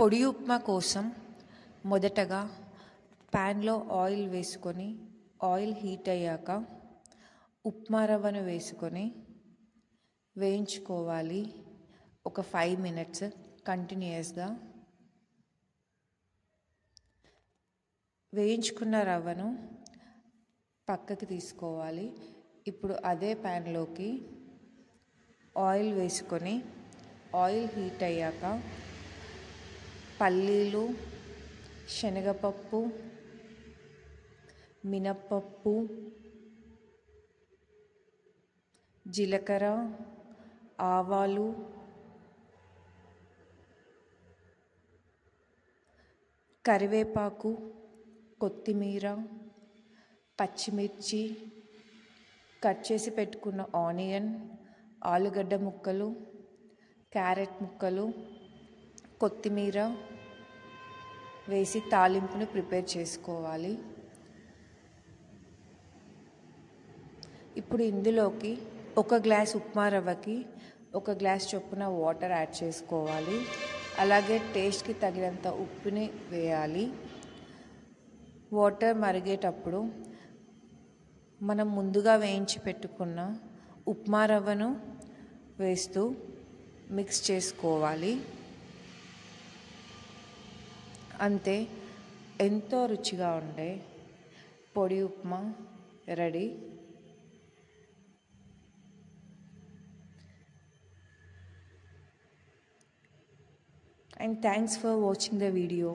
పొడి ఉప్మా కోసం మొదటగా ప్యాన్లో ఆయిల్ వేసుకొని ఆయిల్ హీట్ అయ్యాక ఉప్మా రవ్వను వేసుకొని వేయించుకోవాలి. ఒక 5 minutes కంటిన్యూస్గా. వేయించుకున్న రవ్వను పక్కకి తీసుకోవాలి. ఇప్పుడు అదే ప్యాన్లోకి ఆయిల్ వేసుకొని ఆయిల్ హీట్ అయ్యాక పల్లీలు, శనగపప్పు, మినప్పప్పు, జీలకర్ర, ఆవాలు, కరివేపాకు, కొత్తిమీర, పచ్చిమిర్చి, కట్ చేసి పెట్టుకున్న ఆనియన్, ఆలుగడ్డ ముక్కలు, క్యారెట్ ముక్కలు, కొత్తిమీర వేసి తాలింపుని ప్రిపేర్ చేసుకోవాలి. ఇప్పుడు ఇందులోకి 1 గ్లాస్ ఉప్మా రవ్వకి 1 గ్లాస్ చొప్పున వాటర్ యాడ్ చేసుకోవాలి. అలాగే టేస్ట్కి తగినంత ఉప్పుని వేయాలి. వాటర్ మరిగేటప్పుడు మనం ముందుగా వేయించి పెట్టుకున్న ఉప్మా రవ్వను వేస్తూ మిక్స్ చేసుకోవాలి. అంతే, ఎంతో రుచిగా ఉండే పొడి upma ready. And thanks for watching the video.